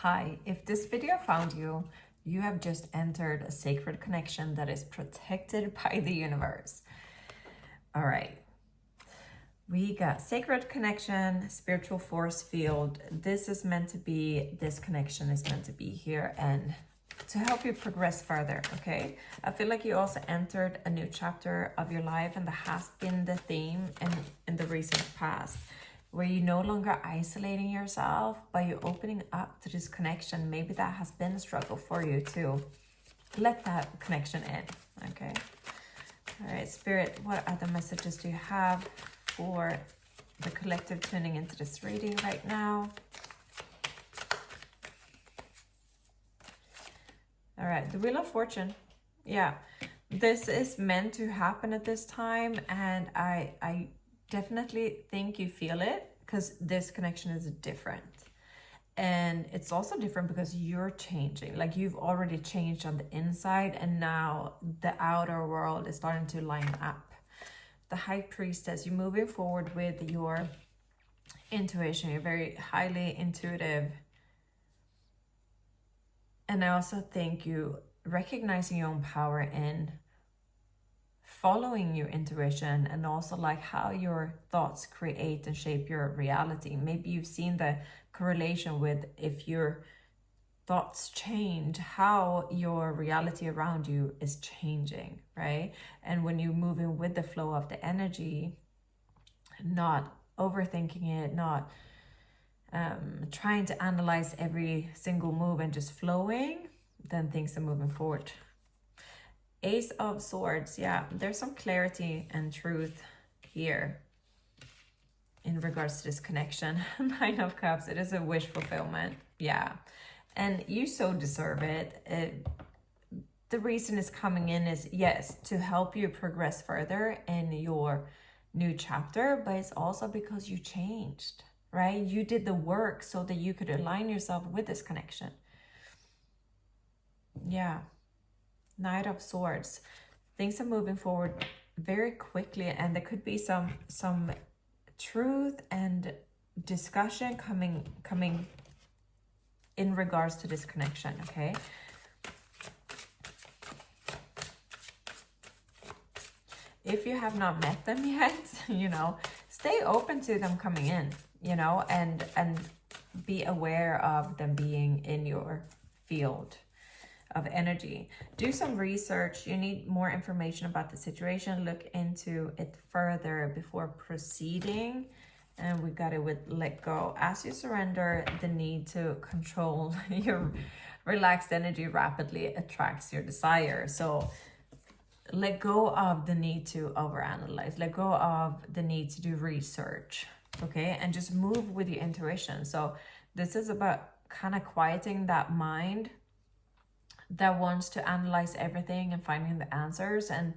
Hi, if this video found you, you have just entered a sacred connection that is protected by the universe. All right. We got sacred connection, spiritual force field. This connection is meant to be here and to help you progress further, okay? I feel like you also entered a new chapter of your life, and that has been the theme in the recent past, where you're no longer isolating yourself, but you're opening up to this connection. Maybe that has been a struggle for you to let that connection in, okay? All right, Spirit, what other messages do you have for the collective tuning into this reading right now? All right, the Wheel of Fortune. Yeah, this is meant to happen at this time, and I definitely think you feel it because this connection is different. And it's also different because you're changing. Like, you've already changed on the inside, and now the outer world is starting to line up. The High Priestess, you're moving forward with your intuition. You're very highly intuitive. And I also think you recognizing your own power in following your intuition, and also like how your thoughts create and shape your reality. Maybe you've seen the correlation with if your thoughts change, how your reality around you is changing, right? And when you're moving with the flow of the energy, not overthinking it, not trying to analyze every single move and just flowing, then things are moving forward. Ace of Swords, yeah, there's some clarity and truth here in regards to this connection. Nine of Cups, it is a wish fulfillment, yeah, and you so deserve it. The reason it's coming in is, yes, to help you progress further in your new chapter, but it's also because you changed, right? You did the work so that you could align yourself with this connection. Yeah. Knight of Swords. Things are moving forward very quickly, and there could be some truth and discussion coming in regards to this connection, okay? If you have not met them yet, stay open to them coming in, and be aware of them being in your field of energy. Do some research. You need more information about the situation. Look into it further before proceeding. And we got it with let go. As you surrender, the need to control your relaxed energy rapidly attracts your desire. So let go of the need to overanalyze. Let go of the need to do research, okay? And just move with your intuition. So this is about kind of quieting that mind that wants to analyze everything and finding the answers, and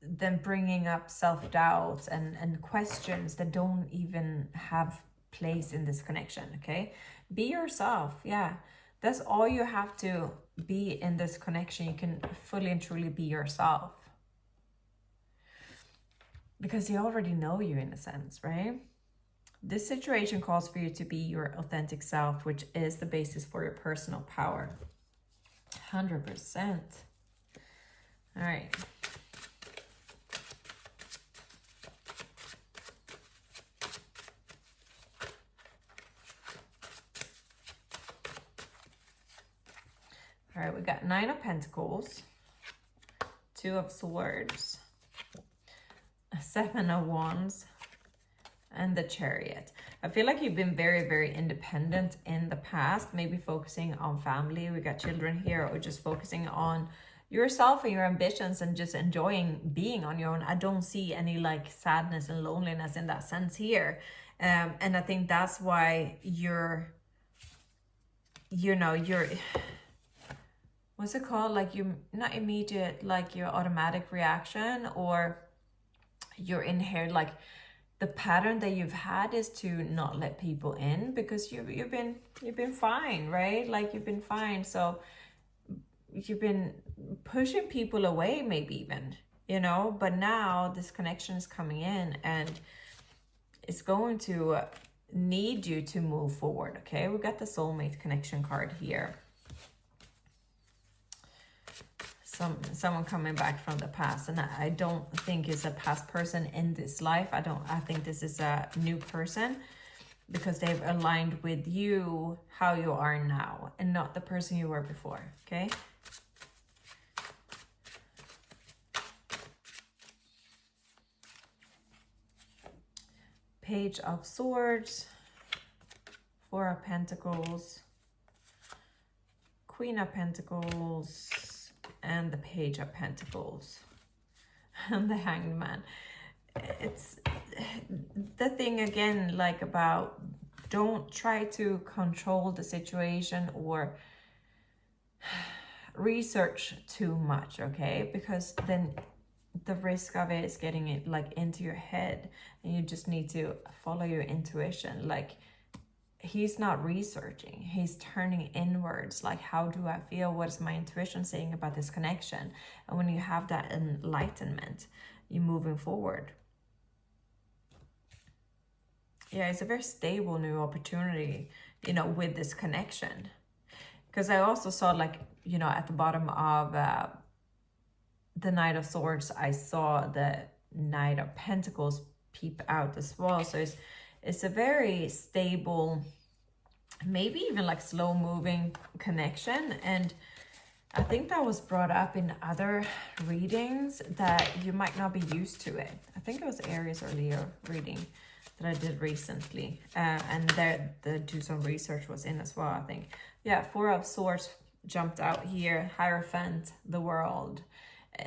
then bringing up self-doubts and questions that don't even have place in this connection, okay? Be yourself. Yeah, that's all you have to be in this connection. You can fully and truly be yourself because they already know you in a sense, right? This situation calls for you to be your authentic self, which is the basis for your personal power. 100%. All right. All right, we got Nine of Pentacles, Two of Swords, Seven of Wands, and the Chariot. I feel like you've been very, very independent in the past, maybe focusing on family. We got children here, or just focusing on yourself and your ambitions and just enjoying being on your own. I don't see any like sadness and loneliness in that sense here. And I think that's why you're what's it called? Like, you're not immediate, like your automatic reaction, or you're in here, like the pattern that you've had is to not let people in because you've been fine, right? Like, you've been fine. So you've been pushing people away, maybe even, but now this connection is coming in, and it's going to need you to move forward. Okay, we got the soulmate connection card here. Someone coming back from the past, and I don't think it's a past person in this life. I think this is a new person, because they've aligned with you how you are now and not the person you were before. Okay, Page of Swords, Four of Pentacles, Queen of Pentacles, and the Page of Pentacles, and the Hanged Man. It's the thing again, like, about don't try to control the situation or research too much, okay? Because then the risk of it is getting it like into your head, and you just need to follow your intuition. Like, he's not researching, he's turning inwards. Like, how do I feel? What is my intuition saying about this connection? And when you have that enlightenment, you're moving forward. Yeah, it's a very stable new opportunity, you know, with this connection. Because I also saw, like, you know, at the bottom of the Knight of Swords, I saw the Knight of Pentacles peep out as well. So it's a very stable, maybe even like slow moving connection. And I think that was brought up in other readings, that you might not be used to it. I think it was Aries or Leo reading that I did recently. And there, the do some research was in as well, I think. Yeah, Four of Swords jumped out here. Hierophant, the World.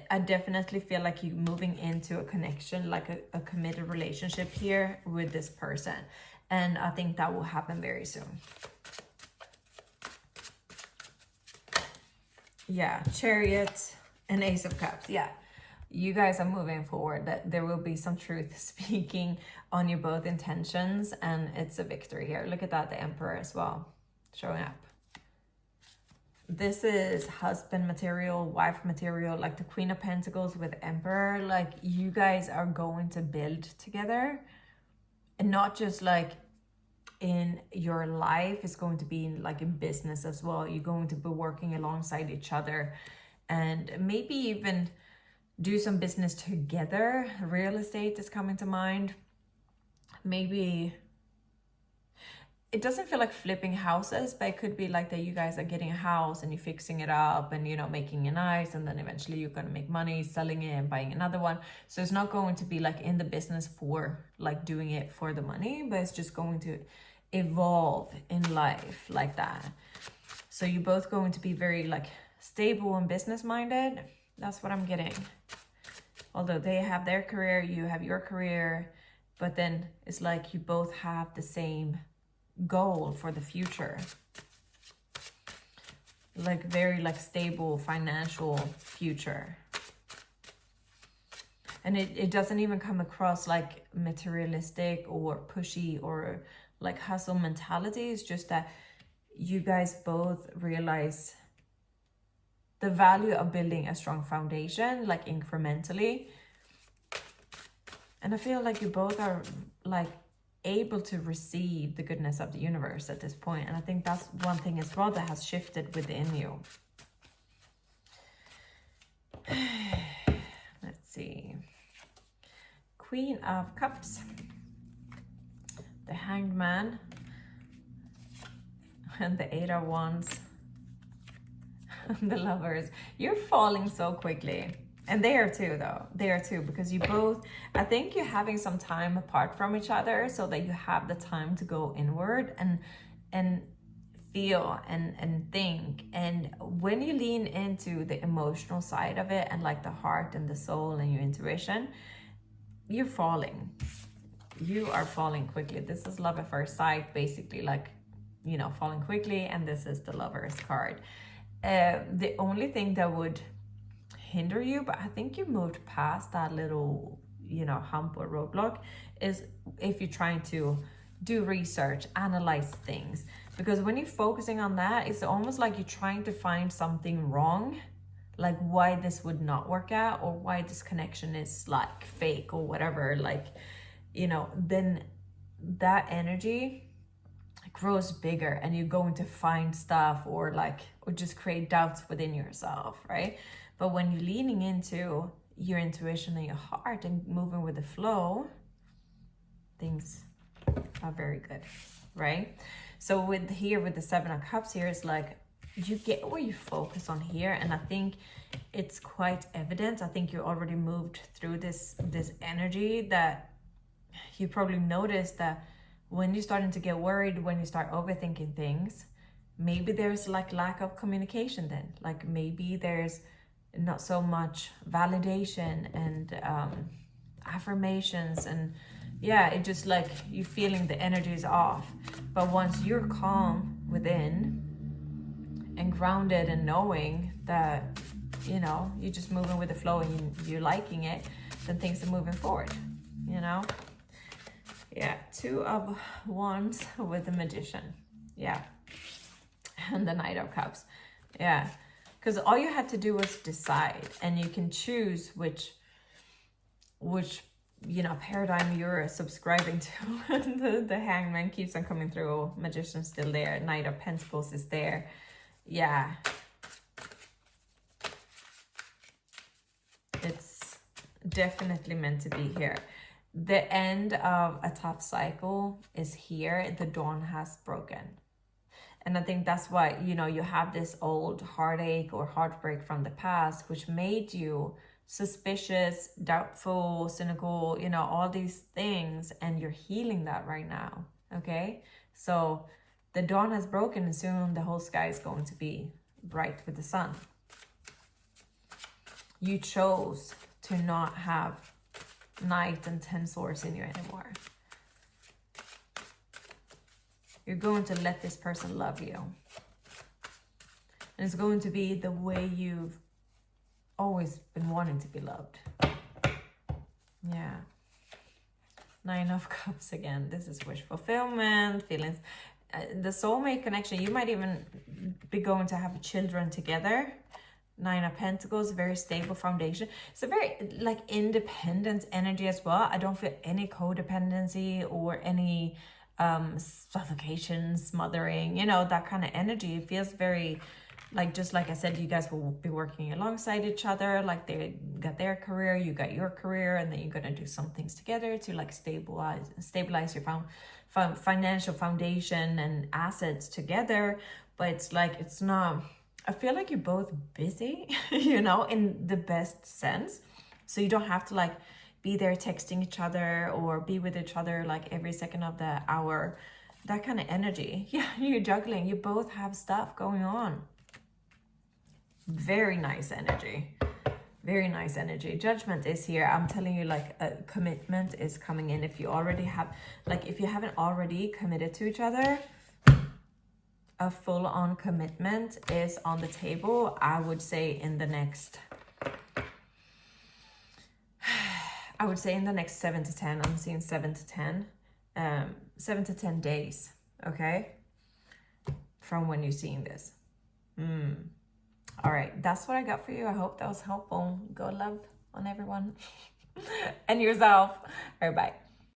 I definitely feel like you're moving into a connection, like a committed relationship here with this person. And I think that will happen very soon. Yeah, Chariot and Ace of Cups. Yeah, you guys are moving forward. That there will be some truth speaking on your both intentions, and it's a victory here. Look at that, the Emperor as well showing up. This is husband material, wife material, like the Queen of Pentacles with Emperor. Like, you guys are going to build together, and not just like in your life, it's going to be in, like, in business as well. You're going to be working alongside each other, and maybe even do some business together. Real estate is coming to mind. Maybe it doesn't feel like flipping houses, but it could be like that you guys are getting a house and you're fixing it up and, you know, making it nice, and then eventually you're going to make money selling it and buying another one. So it's not going to be like in the business for like doing it for the money, but it's just going to evolve in life like that. So you're both going to be very like stable and business minded. That's what I'm getting. Although they have their career, you have your career, but then it's like you both have the same goal for the future, like very like stable financial future. And it doesn't even come across like materialistic or pushy or like hustle mentality. It's just that you guys both realize the value of building a strong foundation, like incrementally. And I feel like you both are like able to receive the goodness of the universe at this point. And I think that's one thing as well that has shifted within you. Let's see. Queen of Cups, the Hanged Man, and the Eight of Wands, the Lovers. You're falling so quickly. And they are too, though. They are too, because you both, I think you're having some time apart from each other so that you have the time to go inward and feel and think. And when you lean into the emotional side of it and like the heart and the soul and your intuition, you're falling. You are falling quickly. This is love at first sight, basically, like, you know, falling quickly. And this is the Lover's card. The only thing that would hinder you, but I think you moved past that little, you know, hump or roadblock, is if you're trying to do research, analyze things. Because when you're focusing on that, it's almost like you're trying to find something wrong, like why this would not work out or why this connection is like fake or whatever, like, you know, then that energy grows bigger, and you're going to find stuff or just create doubts within yourself, right? But when you're leaning into your intuition and your heart and moving with the flow, things are very good, right? So with the 7 of Cups here, it's like you get where you focus on here, and I think it's quite evident. I think you already moved through this energy that you probably noticed that when you're starting to get worried, when you start overthinking things, maybe there's like lack of communication then. Like maybe there's not so much validation and affirmations, and yeah, it just like you feeling the energy is off. But once you're calm within and grounded and knowing that, you know, you're just moving with the flow and you're liking it, then things are moving forward, you know? Yeah, 2 of Wands with the Magician. Yeah. And the Knight of Cups. Yeah. Because all you had to do was decide, and you can choose which you know, paradigm you're subscribing to. the Hangman keeps on coming through. Magician's still there. Knight of Pentacles is there. Yeah. It's definitely meant to be here. The end of a tough cycle is here. The dawn has broken. And I think that's why, you know, you have this old heartache or heartbreak from the past, which made you suspicious, doubtful, cynical, you know, all these things. And you're healing that right now. Okay. So the dawn has broken, and soon the whole sky is going to be bright with the sun. You chose to not have Knight and 10 swords in you anymore. You're going to let this person love you. And it's going to be the way you've always been wanting to be loved. Yeah. 9 of Cups again. This is wish fulfillment, feelings. The soulmate connection. You might even be going to have children together. 9 of Pentacles, very stable foundation. It's a very like independent energy as well. I don't feel any codependency or any suffocation, smothering, you know, that kind of energy. It feels very like, just like I said, you guys will be working alongside each other. Like they got their career, you got your career, and then you're gonna do some things together to like stabilize your financial foundation and assets together. But it's like, it's not, I feel like you're both busy, you know, in the best sense. So you don't have to like be there texting each other or be with each other like every second of the hour. That kind of energy. Yeah, you're juggling. You both have stuff going on. Very nice energy. Very nice energy. Judgment is here. I'm telling you, like a commitment is coming in. If you already have, like if you haven't already committed to each other, a full-on commitment is on the table. I would say in the next, I would say in the next 7 to 10. I'm seeing 7 to 10. 7 to 10 days, okay? From when you're seeing this. All right, that's what I got for you. I hope that was helpful. Go love on everyone and yourself. All right, bye.